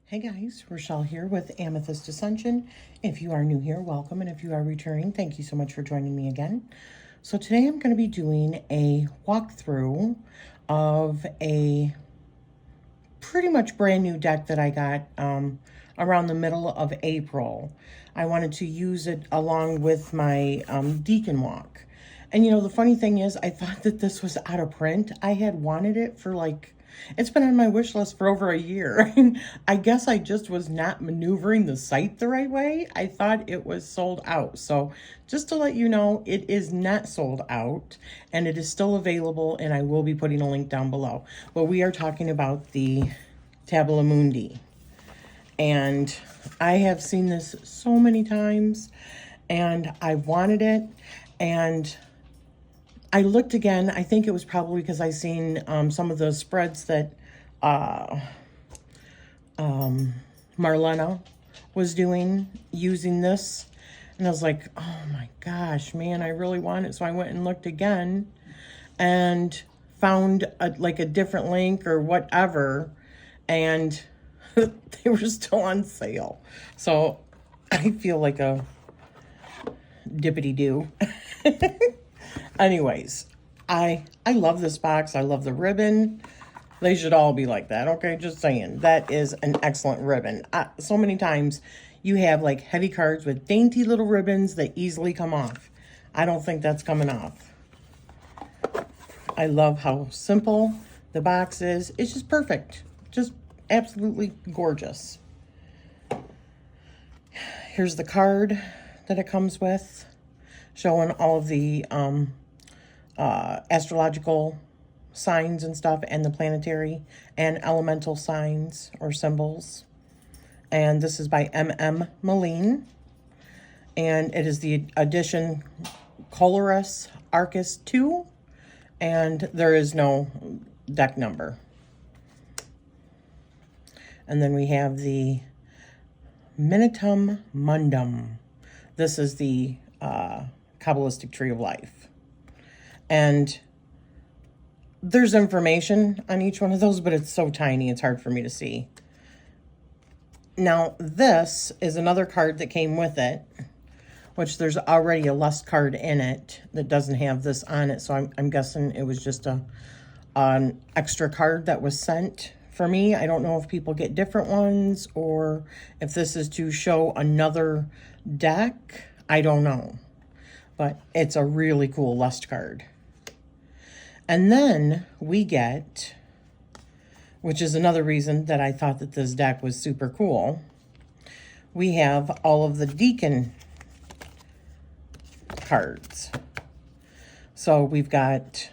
Hey guys, Rachele here with Amethyst Ascension. If you are new here, welcome. And if you are returning, thank you so much for joining me again. So today I'm going to be doing a walkthrough of a pretty much brand new deck that I got around the middle of April. I wanted to use it along with my decan walk. And you know, the funny thing is, I thought that this was out of print. I had wanted it for it's been on my wish list for over a year. I guess I just was not maneuvering the site the right way. I thought it was sold out. So just to let you know, it is not sold out and it is still available, and I will be putting a link down below. But we are talking about the Tabula Mundi. And I have seen this so many times and I wanted it, and I looked again. I think it was probably because I seen some of those spreads that Marlena was doing using this. And I was like, oh my gosh, man, I really want it. So I went and looked again and found a different link or whatever. And they were still on sale. So I feel like a dippity-doo. Anyways, I love this box. I love the ribbon. They should all be like that. Okay, just saying. That is an excellent ribbon. So many times you have like heavy cards with dainty little ribbons that easily come off. I don't think that's coming off. I love how simple the box is. It's just perfect. Just absolutely gorgeous. Here's the card that it comes with, showing all of the astrological signs and stuff, and the planetary and elemental signs or symbols. And this is by Meleen, and it is the edition Colorus Arcus 2, and there is no deck number. And then we have the Tabula Mundi. This is the Kabbalistic Tree of Life. And there's information on each one of those, but it's so tiny, it's hard for me to see. Now, this is another card that came with it, which there's already a lust card in it that doesn't have this on it. So I'm guessing it was just an extra card that was sent for me. I don't know if people get different ones or if this is to show another deck. I don't know. But it's a really cool lust card. And then we get, which is another reason that I thought that this deck was super cool, we have all of the decan cards. So we've got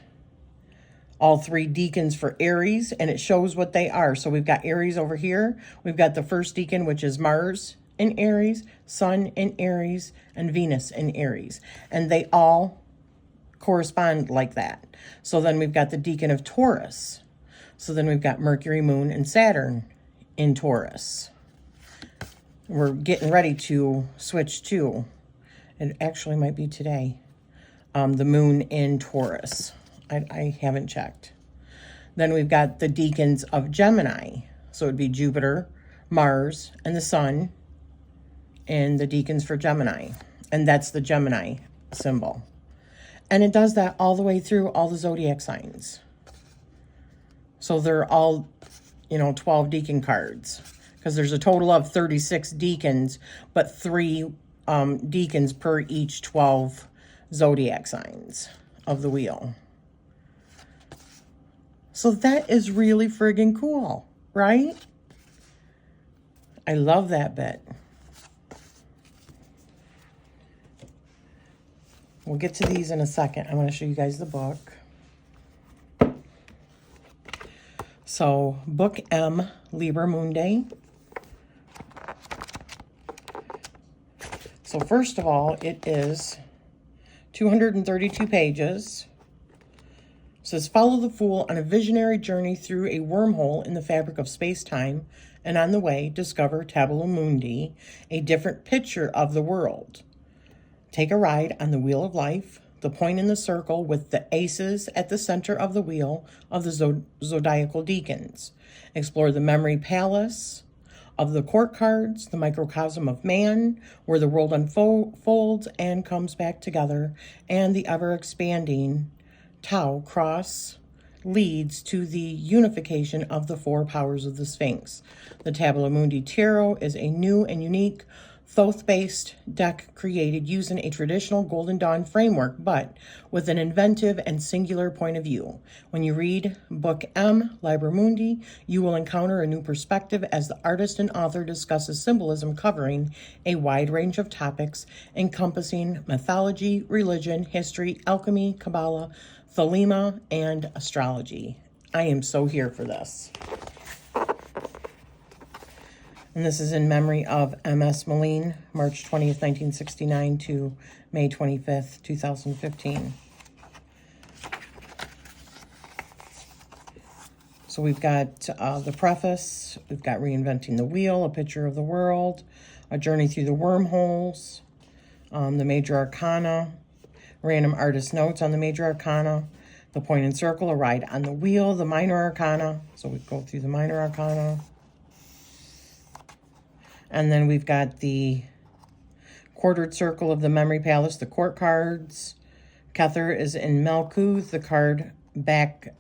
all three decans for Aries, and it shows what they are. So we've got Aries over here. We've got the first decan, which is Mars in Aries, Sun in Aries, and Venus in Aries. And they all correspond like that. So then we've got the decan of Taurus. So then we've got Mercury, Moon, and Saturn in Taurus. We're getting ready to switch to, it actually might be today, the Moon in Taurus. I haven't checked. Then we've got the decans of Gemini. So it'd be Jupiter, Mars, and the Sun in the decans for Gemini. And that's the Gemini symbol. And it does that all the way through all the zodiac signs. So they're all, 12 decan cards. Because there's a total of 36 decans, but 3 decans per each 12 zodiac signs of the wheel. So that is really friggin' cool, right? I love that bit. We'll get to these in a second. I want to show you guys the book. So, Book M, Liber Mundi. So, first of all, it is 232 pages. It says, follow the fool on a visionary journey through a wormhole in the fabric of space-time, and on the way, discover Tabula Mundi, a different picture of the world. Take a ride on the wheel of life, the point in the circle with the aces at the center of the wheel of the zodiacal decans. Explore the memory palace, of the court cards, the microcosm of man, where the world unfolds and comes back together, and the ever-expanding Tau cross leads to the unification of the four powers of the Sphinx. The Tabula Mundi Tarot is a new and unique Thoth-based deck created using a traditional Golden Dawn framework, but with an inventive and singular point of view. When you read Book M, Liber Mundi, you will encounter a new perspective as the artist and author discusses symbolism covering a wide range of topics encompassing mythology, religion, history, alchemy, Kabbalah, Thelema, and astrology. I am so here for this. And this is in memory of M.S. Meleen, March 20th, 1969 to May 25th, 2015. So we've got the preface, we've got Reinventing the Wheel, a picture of the world, a journey through the wormholes, the major arcana, random artist notes on the major arcana, the point and circle, a ride on the wheel, the minor arcana. So we go through the minor arcana. And then we've got the quartered circle of the Memory Palace, the court cards. Kether is in Melkuth, the card back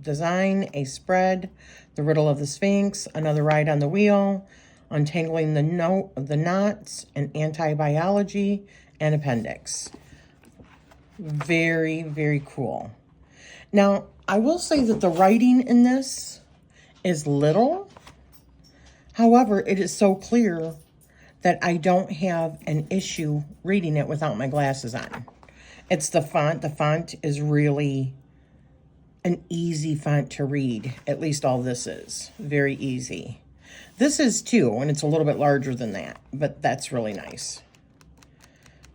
design, a spread, the riddle of the Sphinx, another ride on the wheel, untangling the knots, an anti-biology, and appendix. Very, very cool. Now, I will say that the writing in this is little. However, it is so clear that I don't have an issue reading it without my glasses on. It's the font. The font is really an easy font to read. At least all this is. Very easy. This is too, and it's a little bit larger than that, but that's really nice.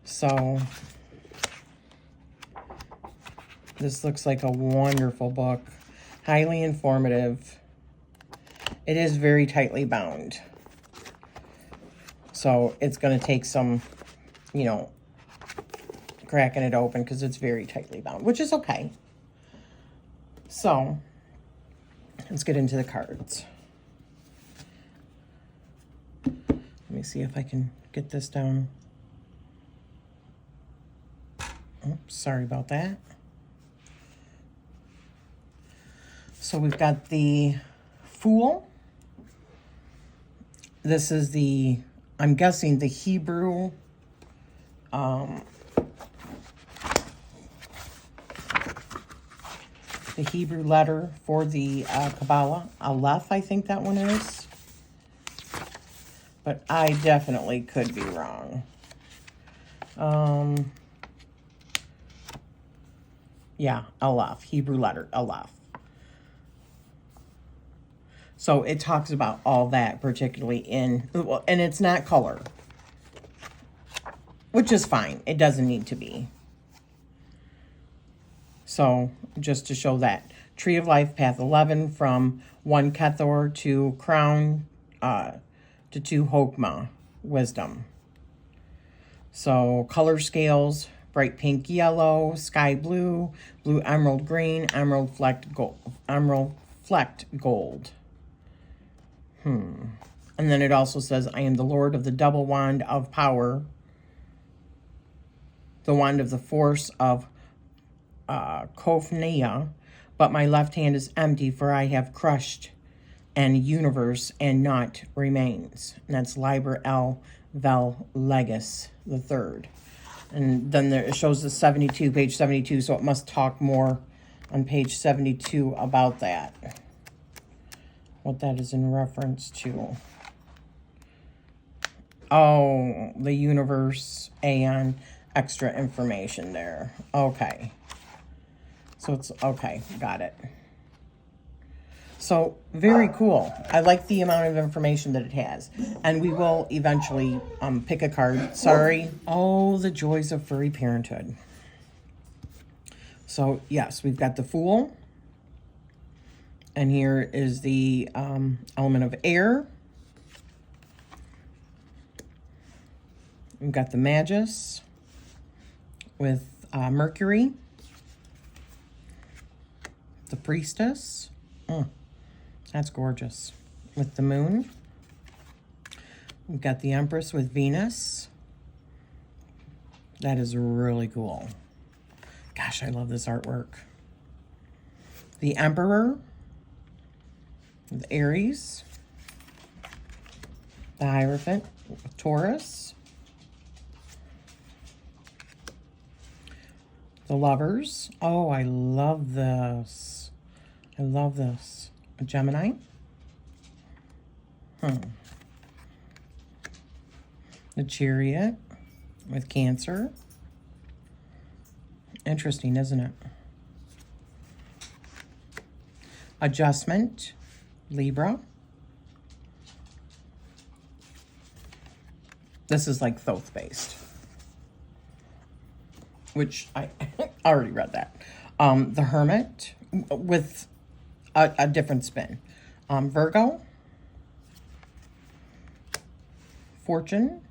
So, this looks like a wonderful book. Highly informative. It is very tightly bound. So it's going to take some, you know, cracking it open because it's very tightly bound, which is okay. So let's get into the cards. Let me see if I can get this down. Oops, sorry about that. So we've got the Fool. This is the, I'm guessing, the Hebrew letter for the Kabbalah. Aleph, I think that one is. But I definitely could be wrong. Yeah, Aleph, Hebrew letter, Aleph. So it talks about all that, particularly in, well, and it's not color, which is fine. It doesn't need to be. So just to show that. Tree of Life, Path 11, from 1 Kethor to Crown to 2 Hokmah, Wisdom. So color scales, bright pink, yellow, sky blue, blue emerald green, emerald flecked gold. And then it also says, I am the Lord of the double wand of power, the wand of the force of Kophnia, but my left hand is empty, for I have crushed an universe and naught remains. And that's Liber L. Vel Legis the third. And then there, it shows the 72, page 72, so it must talk more on page 72 about that. What that is in reference to. Oh, the universe and extra information there. Okay. So it's, okay, got it. So, very cool. I like the amount of information that it has. And we will eventually pick a card. Sorry. Oh, the joys of furry parenthood. So, yes, we've got the Fool. And here is the element of air. We've got the Magus with Mercury. The Priestess. That's gorgeous. With the Moon. We've got the Empress with Venus. That is really cool. Gosh, I love this artwork. The Emperor with Aries. The Hierophant with Taurus. The Lovers. Oh, I love this. I love this. A Gemini. The Chariot with Cancer. Interesting, isn't it? Adjustment, Libra. This is like Thoth based, which I already read that. The Hermit with a different spin. Virgo. Fortune.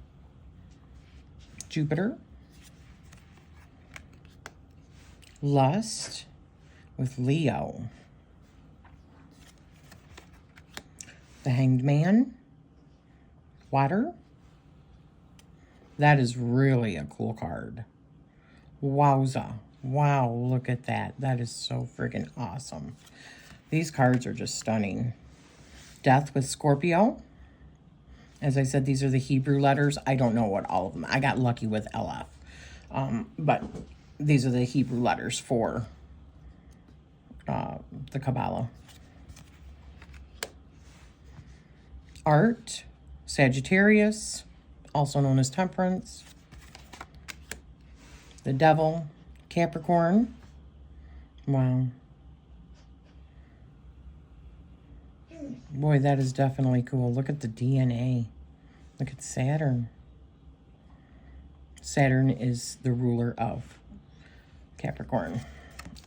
Jupiter. Lust with Leo. The Hanged Man. Water. That is really a cool card. Wowza. Wow, look at that. That is so freaking awesome. These cards are just stunning. Death with Scorpio. As I said, these are the Hebrew letters. I don't know what all of them. I got lucky with LF. But these are the Hebrew letters for the Kabbalah. Art, Sagittarius, also known as Temperance. The Devil, Capricorn. Wow. Boy, that is definitely cool. Look at the DNA. Look at Saturn. Saturn is the ruler of Capricorn.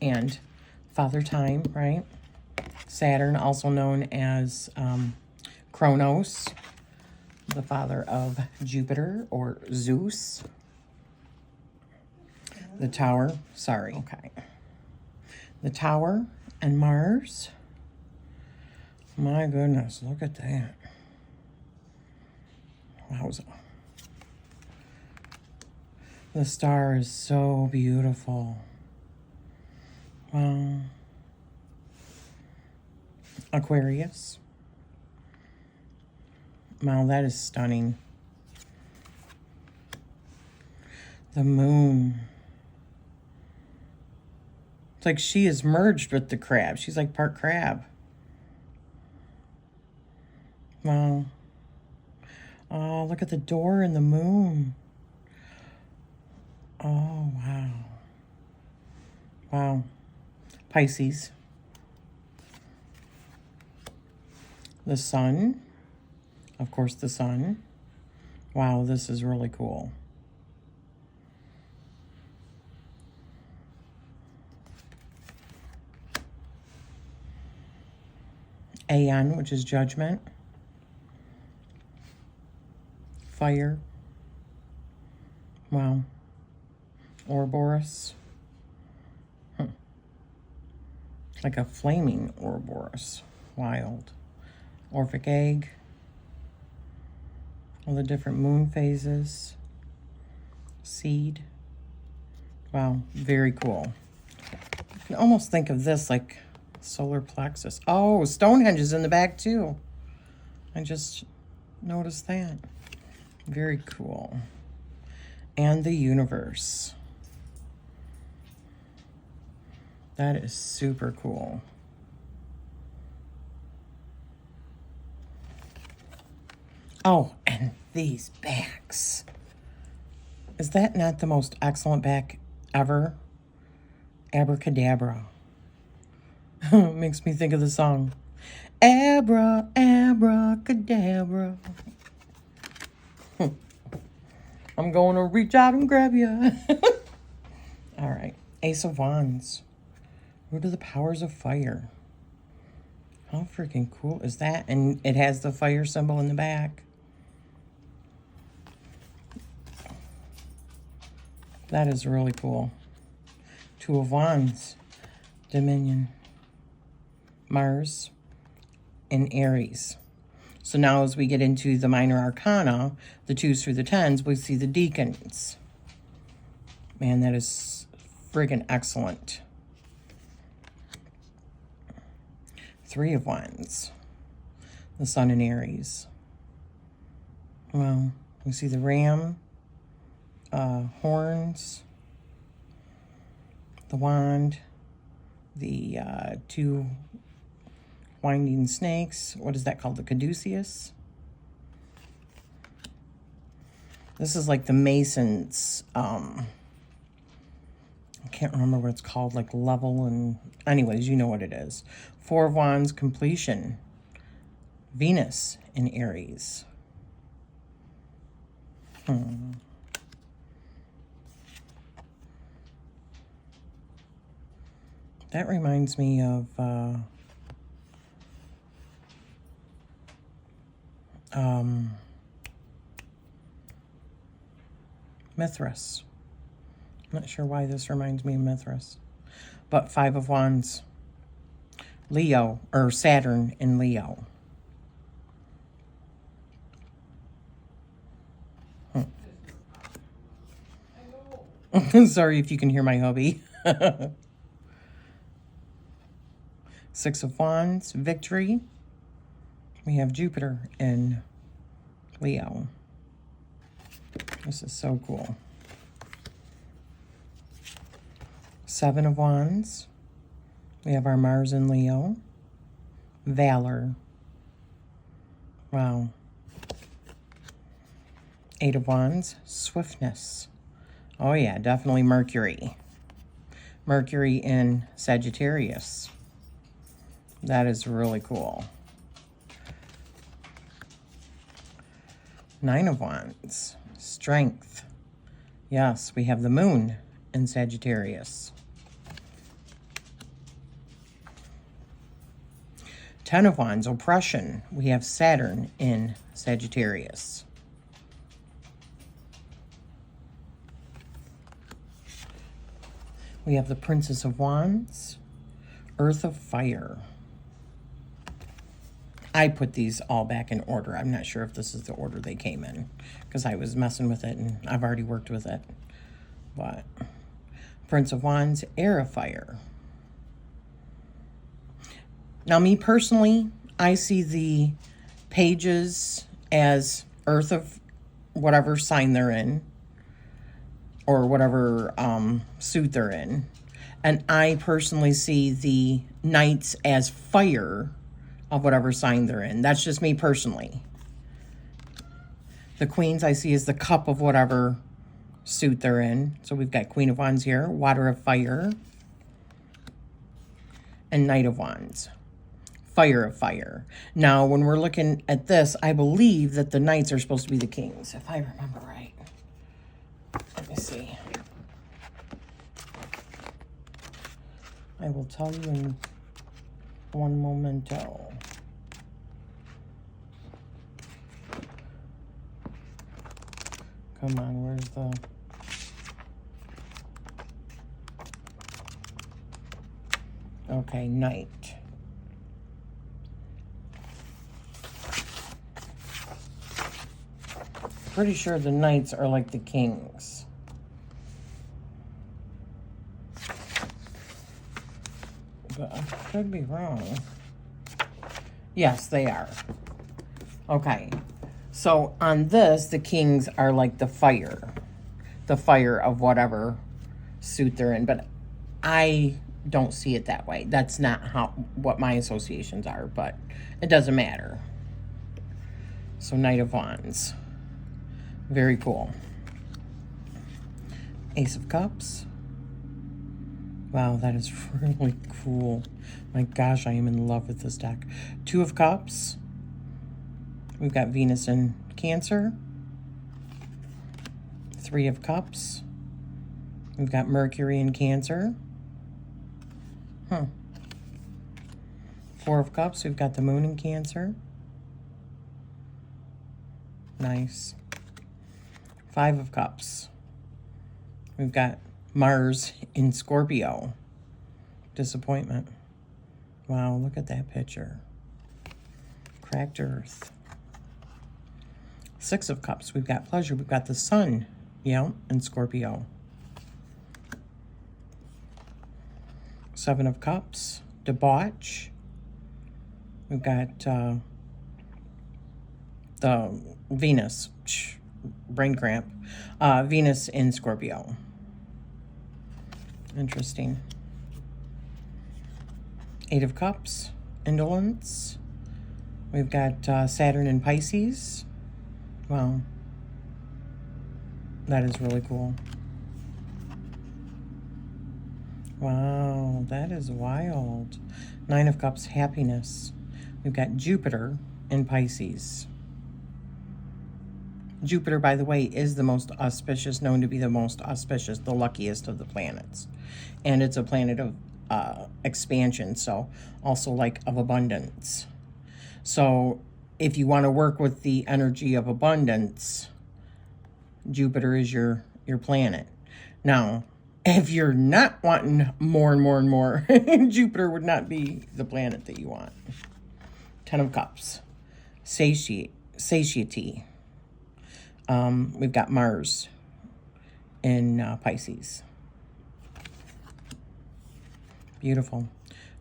And Father Time, right? Saturn, also known as Kronos, the father of Jupiter or Zeus. The Tower, sorry, okay. The Tower and Mars. My goodness, look at that. Wowza. The star is so beautiful. Wow. Aquarius. Wow, that is stunning. The Moon. It's like she is merged with the crab. She's like part crab. Wow. Oh, look at the door and the moon. Oh, wow. Wow. Pisces. The Sun. Of course, the Sun. Wow, this is really cool. Aeon, which is Judgment. Fire. Wow. Ouroboros. Like a flaming Ouroboros. Wild. Orphic egg. All the different moon phases. Seed. Wow, very cool. You can almost think of this like solar plexus. Oh, Stonehenge is in the back too. I just noticed that. Very cool. And the universe. That is super cool. Oh, and these backs. Is that not the most excellent back ever? Abracadabra. Makes me think of the song. Abracadabra. I'm going to reach out and grab you. All right. Ace of Wands. Root of the powers of fire. How freaking cool is that? And it has the fire symbol in the back. That is really cool. Two of Wands. Dominion. Mars and Aries. So now as we get into the minor arcana, the 2s through the 10s, we see the decans. Man, that is friggin' excellent. 3 of Wands. The Sun in Aries. Well, we see the ram, horns, the wand, the 2 winding snakes. What is that called? The caduceus. This is like the Masons. I can't remember what it's called, like level, and anyways, you know what it is. 4 of Wands, completion. Venus in Aries. That reminds me of Mithras. I'm not sure why this reminds me of Mithras. But 5 of Wands. Leo, or Saturn in Leo. Sorry if you can hear my hubby. 6 of Wands, victory. We have Jupiter in Leo. This is so cool. 7 of Wands. We have our Mars in Leo. Valor. Wow. 8 of Wands, swiftness. Oh yeah, definitely Mercury. Mercury in Sagittarius. That is really cool. 9 of Wands, strength. Yes, we have the moon in Sagittarius. 10 of Wands, oppression. We have Saturn in Sagittarius. We have the Princess of Wands, Earth of Fire. I put these all back in order. I'm not sure if this is the order they came in because I was messing with it and I've already worked with it. But Prince of Wands, Air of Fire. Now, me personally, I see the pages as Earth of whatever sign they're in, or whatever suit they're in. And I personally see the knights as fire of whatever sign they're in. That's just me personally. The queens I see as the cup of whatever suit they're in. So we've got Queen of Wands here, Water of Fire, and Knight of Wands, Fire of Fire. Now, when we're looking at this, I believe that the knights are supposed to be the kings, if I remember right. Let me see. I will tell you in one momento. Come on, where's the... Okay, knight. Pretty sure the knights are like the kings. But I could be wrong. Yes, they are. Okay. So on this, the kings are like the fire of whatever suit they're in. But I don't see it that way. That's not what my associations are, but it doesn't matter. So Knight of Wands. Very cool. Ace of Cups. Wow, that is really cool. My gosh, I am in love with this deck. 2 of Cups. We've got Venus in Cancer. 3 of Cups. We've got Mercury in Cancer. 4 of Cups. We've got the Moon in Cancer. Nice. 5 of Cups. We've got Mars in Scorpio. Disappointment. Wow, look at that picture. Cracked Earth. Six of Cups, we've got pleasure. We've got the Sun, yeah, and Scorpio. Seven of Cups, debauch. We've got the Venus, brain cramp, Venus in Scorpio. Interesting. Eight of Cups, indolence. We've got Saturn in Pisces. Wow. That is really cool. Wow, that is wild. Nine of Cups, happiness. We've got Jupiter in Pisces. Jupiter, by the way, is the most auspicious, known to be the most auspicious, the luckiest of the planets. And it's a planet of expansion, so also like of abundance. So if you want to work with the energy of abundance, Jupiter is your planet. Now, if you're not wanting more and more and more, Jupiter would not be the planet that you want. Ten of Cups, satiety. We've got Mars in Pisces. Beautiful.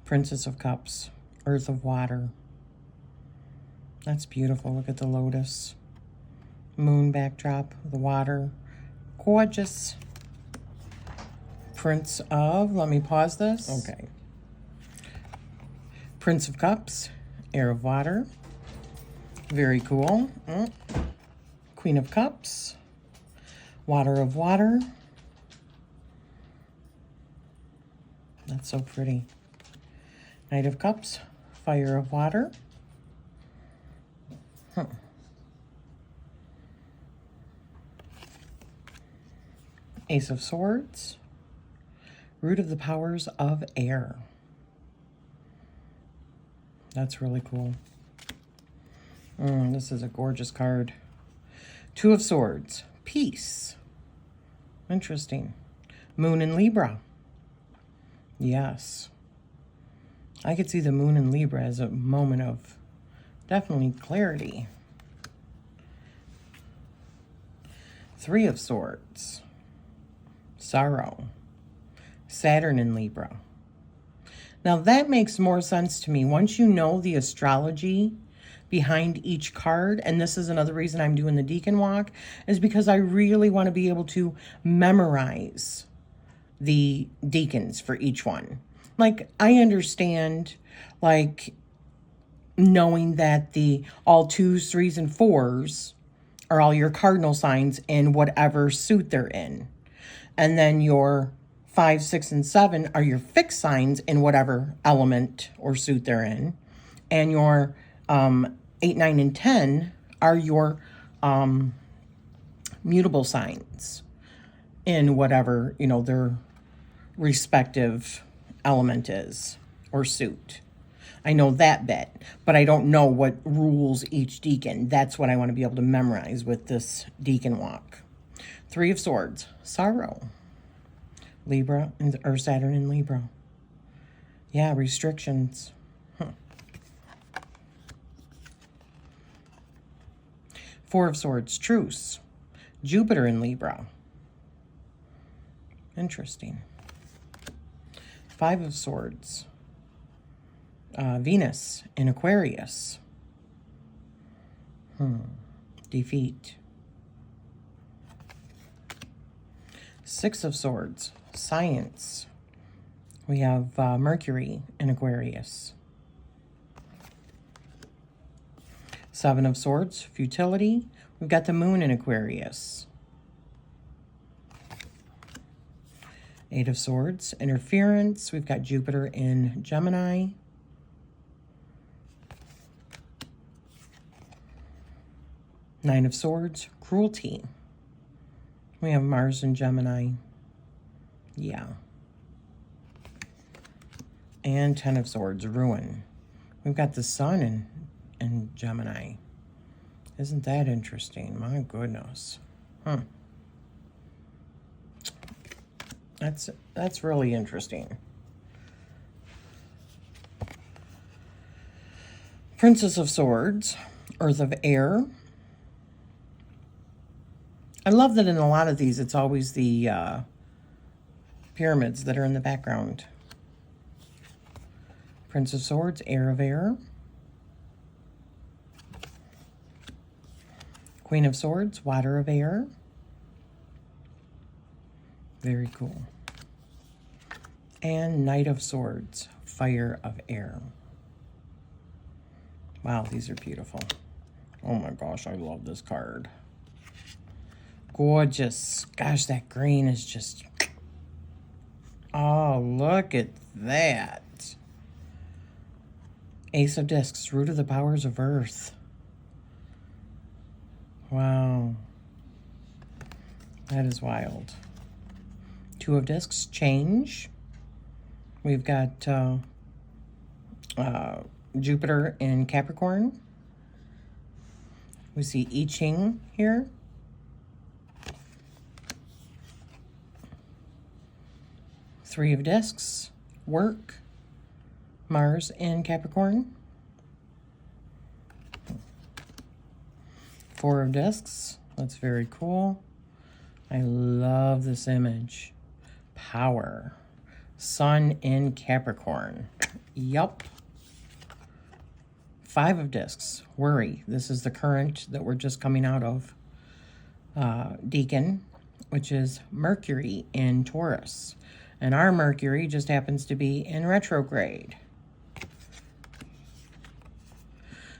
Princess of Cups, Earth of Water. That's beautiful. Look at the lotus. Moon backdrop, the water. Gorgeous. Prince of, let me pause this. Okay. Prince of Cups, Air of Water. Very cool. Queen of Cups, Water of Water. That's so pretty. Knight of Cups, Fire of Water. Ace of Swords, Root of the Powers of Air. That's really cool. This is a gorgeous card. Two of Swords, Peace. Interesting. Moon in Libra. Yes. I could see the Moon in Libra as a moment of definitely clarity. Three of Swords, Sorrow. Saturn in Libra. Now that makes more sense to me. Once you know the astrology behind each card, and this is another reason I'm doing the Decan Walk, is because I really want to be able to memorize the decans for each one. Like, I understand, like, knowing that the all 2s, 3s, and 4s are all your cardinal signs in whatever suit they're in. And then your 5, 6, and 7 are your fixed signs in whatever element or suit they're in. And your 8, 9, and 10 are your mutable signs in whatever, you know, their respective element is or suit. I know that bit, but I don't know what rules each decan. That's what I want to be able to memorize with this Decan Walk. Three of Swords, Sorrow. Libra, or Saturn in Libra. Yeah, restrictions. Four of Swords, Truce. Jupiter in Libra. Interesting. Five of Swords. Venus in Aquarius. Defeat. Six of Swords, Science. We have Mercury in Aquarius. Seven of Swords, Futility. We've got the Moon in Aquarius. Eight of Swords, Interference. We've got Jupiter in Gemini. Nine of Swords, Cruelty. We have Mars in Gemini. Yeah. And Ten of Swords, Ruin. We've got the Sun in Gemini. Isn't that interesting? My goodness. That's really interesting. Princess of Swords, Earth of Air. I love that in a lot of these, it's always the pyramids that are in the background. Prince of Swords, Heir of Air. Queen of Swords, Water of Air. Very cool. And Knight of Swords, Fire of Air. Wow, these are beautiful. Oh my gosh, I love this card. Gorgeous. Gosh, that green is just... Oh, look at that. Ace of Discs, Root of the Powers of Earth. Wow. That is wild. Two of Discs, Change. We've got Jupiter in Capricorn. We see I Ching here. Three of Discs, Work. Mars in Capricorn. Four of Discs. That's very cool. I love this image. Power. Sun in Capricorn. Yup. Five of Discs. Worry. This is the current that we're just coming out of. Decan, which is Mercury in Taurus. And our Mercury just happens to be in retrograde.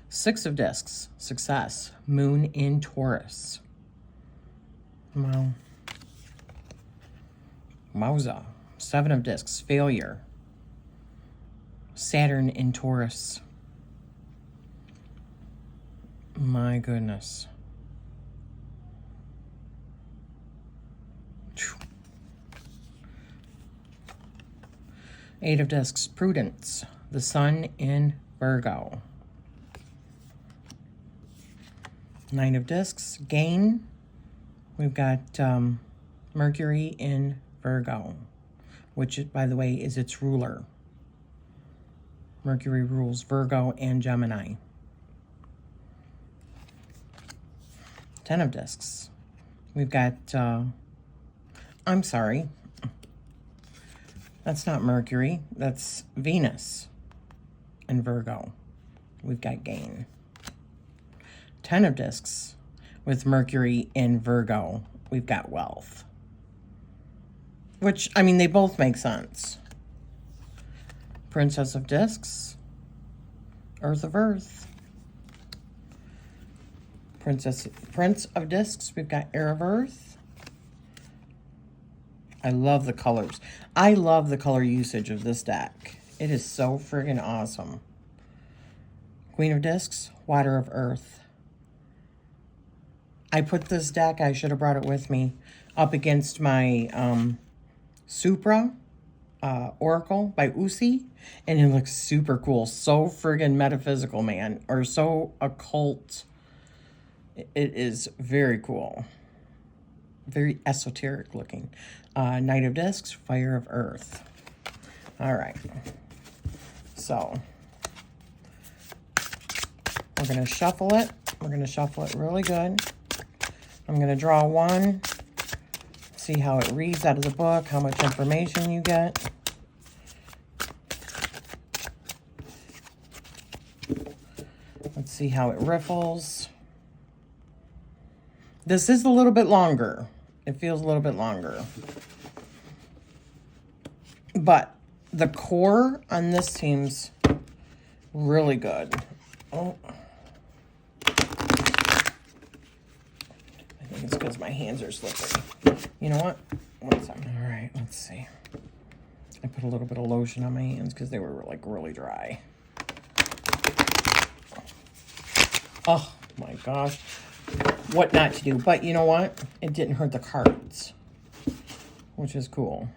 Six of Discs. Success. Moon in Taurus. Wow. Wowza. Seven of Discs. Failure. Saturn in Taurus. My goodness. Eight of Discs. Prudence. The Sun in Virgo. Nine of Discs. Gain. We've got Mercury in Virgo, which, by the way, is its ruler. Mercury rules Virgo and Gemini. Ten of Discs. We've got, I'm sorry, that's not Mercury, that's Venus in Virgo. We've got Gain. Ten of Discs with Mercury in Virgo. We've got Wealth. Which, I mean, they both make sense. Princess of Discs. Earth of Earth. Prince of Discs. We've got Heir of Earth. I love the colors. I love the color usage of this deck. It is so friggin' awesome. Queen of Discs. Water of Earth. I put this deck, I should have brought it with me, up against my Supra Oracle by Uzi, and it looks super cool. So friggin' metaphysical, man, or so occult. It is very cool. Very esoteric looking. Knight of Discs, Fire of Earth. All right. So, we're going to shuffle it. We're going to shuffle it really good. I'm going to draw one, see how it reads out of the book, how much information you get. Let's see how it riffles. This is a little bit longer. It feels a little bit longer. But the core on this seems really good. Oh. I think it's because my hands are slippery. You know what? One second. All right, let's see. I put a little bit of lotion on my hands because they were like really dry. Oh my gosh. What not to do. But you know what? It didn't hurt the cards, which is cool.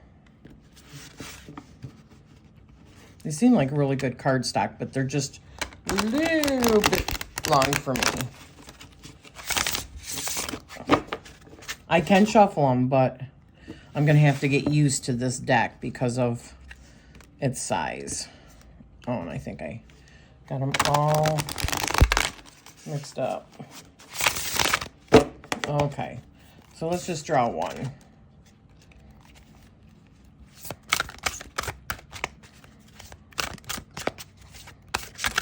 They seem like really good cardstock, but they're just a little bit long for me. I can shuffle them, but I'm going to have to get used to this deck because of its size. Oh, and I think I got them all mixed up. Okay, So let's just draw one.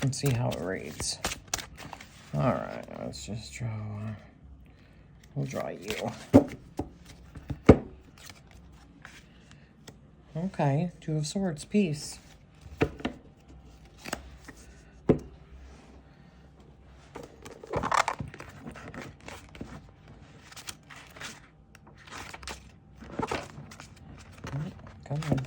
And see how it reads. All right, let's just draw. We'll draw you. Okay, Two of Swords, peace. Come on.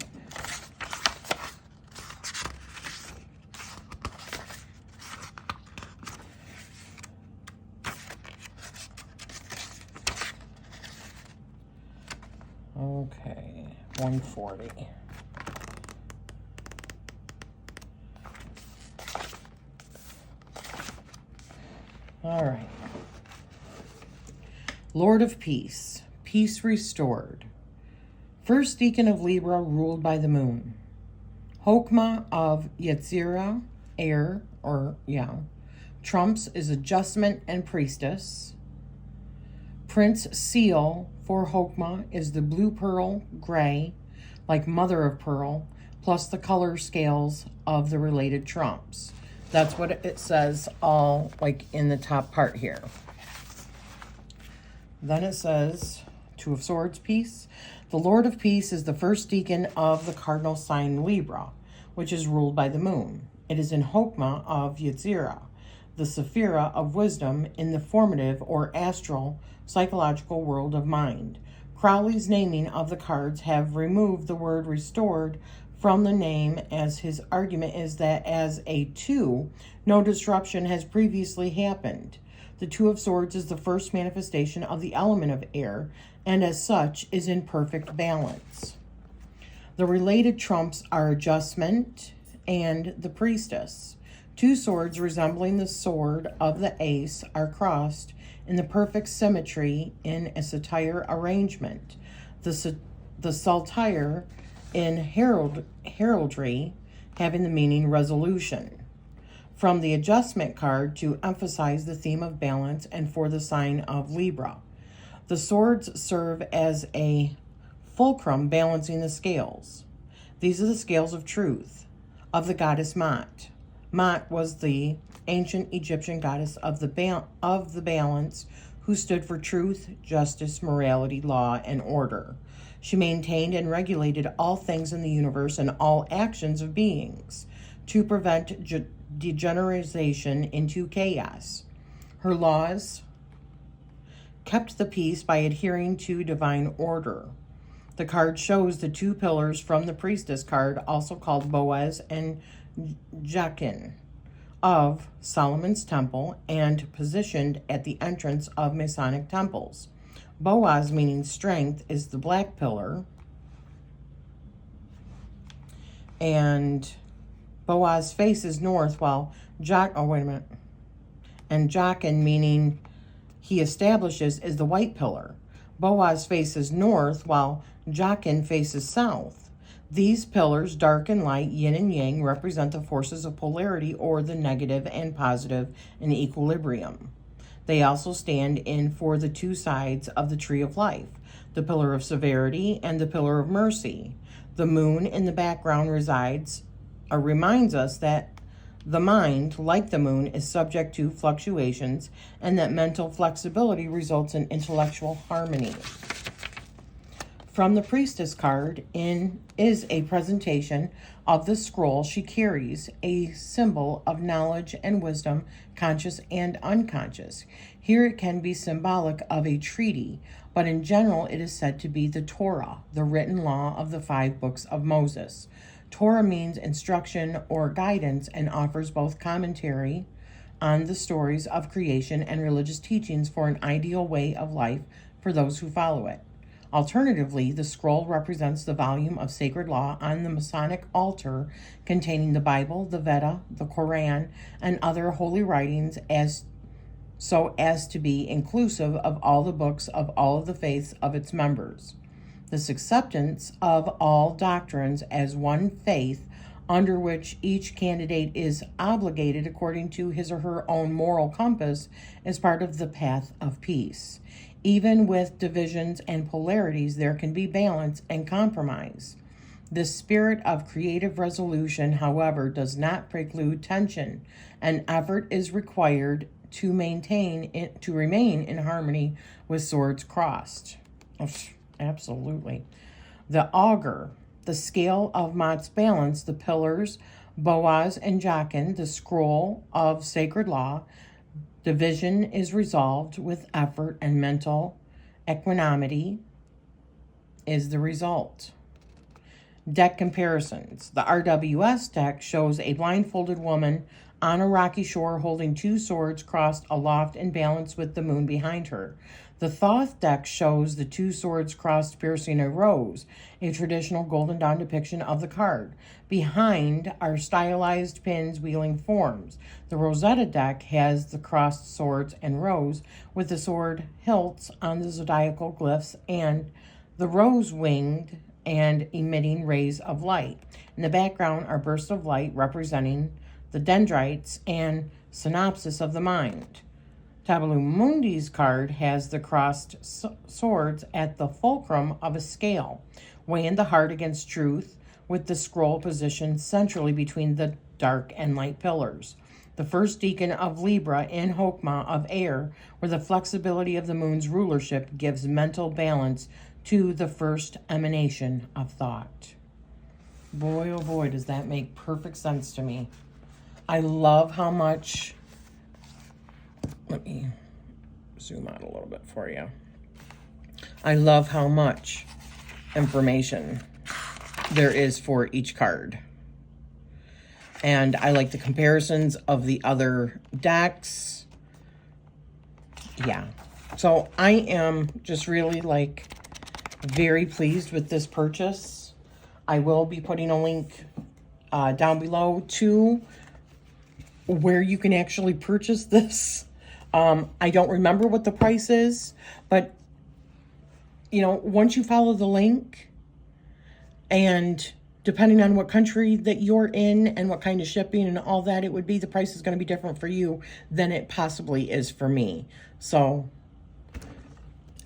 Okay, 140. All right. Lord of Peace, peace restored. First deacon of Libra, ruled by the moon. Hokmah of Yetzirah, air, trumps is adjustment and priestess. Prince seal for Hokmah is the blue pearl, gray, like mother of pearl, plus the color scales of the related trumps. That's what it says all like in the top part here. Then it says, Two of Swords, peace. The Lord of Peace is the first deacon of the cardinal sign Libra, which is ruled by the moon. It is in Hokmah of Yetzirah, the Sephira of wisdom in the formative or astral psychological world of mind. Crowley's naming of the cards have removed the word restored from the name, as his argument is that as a 2, no disruption has previously happened. The Two of Swords is the first manifestation of the element of air, and as such is in perfect balance. The related trumps are adjustment and the priestess. Two swords resembling the sword of the ace are crossed in the perfect symmetry in a satire arrangement. The saltire in heraldry having the meaning resolution. From the adjustment card to emphasize the theme of balance and for the sign of Libra. The swords serve as a fulcrum balancing the scales. These are the scales of truth of the goddess Ma'at. Ma'at was the ancient Egyptian goddess of the balance who stood for truth, justice, morality, law, and order. She maintained and regulated all things in the universe and all actions of beings to prevent degeneration into chaos. Her laws kept the peace by adhering to divine order. The card shows the two pillars from the priestess card, also called Boaz and Jachin, of Solomon's temple and positioned at the entrance of Masonic temples. Boaz, meaning strength, is the black pillar, and Boaz faces north while and Jachin, meaning he establishes, is the white pillar. Boaz faces north while Jachin faces south. These pillars, dark and light, yin and yang, represent the forces of polarity or the negative and positive in equilibrium. They also stand in for the two sides of the tree of life, the pillar of severity and the pillar of mercy. The moon in the background reminds us that the mind, like the moon, is subject to fluctuations and that mental flexibility results in intellectual harmony. From the priestess card is a presentation of the scroll she carries, a symbol of knowledge and wisdom, conscious and unconscious. Here it can be symbolic of a treaty, but in general it is said to be the Torah, the written law of the 5 books of Moses. Torah means instruction or guidance and offers both commentary on the stories of creation and religious teachings for an ideal way of life for those who follow it. Alternatively, the scroll represents the volume of sacred law on the Masonic altar containing the Bible, the Veda, the Quran, and other holy writings so as to be inclusive of all the books of all of the faiths of its members. This acceptance of all doctrines as one faith under which each candidate is obligated according to his or her own moral compass is part of the path of peace. Even with divisions and polarities, there can be balance and compromise. The spirit of creative resolution, however, does not preclude tension. An effort is required to remain in harmony with swords crossed. Absolutely. The augur, the scale of Mot's balance, the pillars, Boaz and Jachin, the scroll of sacred law. Division is resolved with effort, and mental equanimity is the result. Deck comparisons. The RWS deck shows a blindfolded woman on a rocky shore holding two swords crossed aloft in balance with the moon behind her. The Thoth deck shows the two swords crossed piercing a rose, a traditional Golden Dawn depiction of the card. Behind are stylized pins wheeling forms. The Rosetta deck has the crossed swords and rose with the sword hilts on the zodiacal glyphs and the rose winged and emitting rays of light. In the background are bursts of light representing the dendrites and synopsis of the mind. Tabula Mundi's card has the crossed swords at the fulcrum of a scale, weighing the heart against truth, with the scroll positioned centrally between the dark and light pillars. The first decan of Libra in Hokmah of air, where the flexibility of the moon's rulership gives mental balance to the first emanation of thought. Boy, oh boy, does that make perfect sense to me. I love how much, let me zoom out a little bit for you. I love how much information there is for each card. And I like the comparisons of the other decks. Yeah. So I am just really very pleased with this purchase. I will be putting a link down below to where you can actually purchase this. I don't remember what the price is, but once you follow the link, and depending on what country that you're in and what kind of shipping and all that it would be, the price is going to be different for you than it possibly is for me. So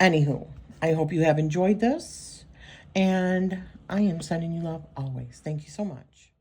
anywho, I hope you have enjoyed this, and I am sending you love always. Thank you so much.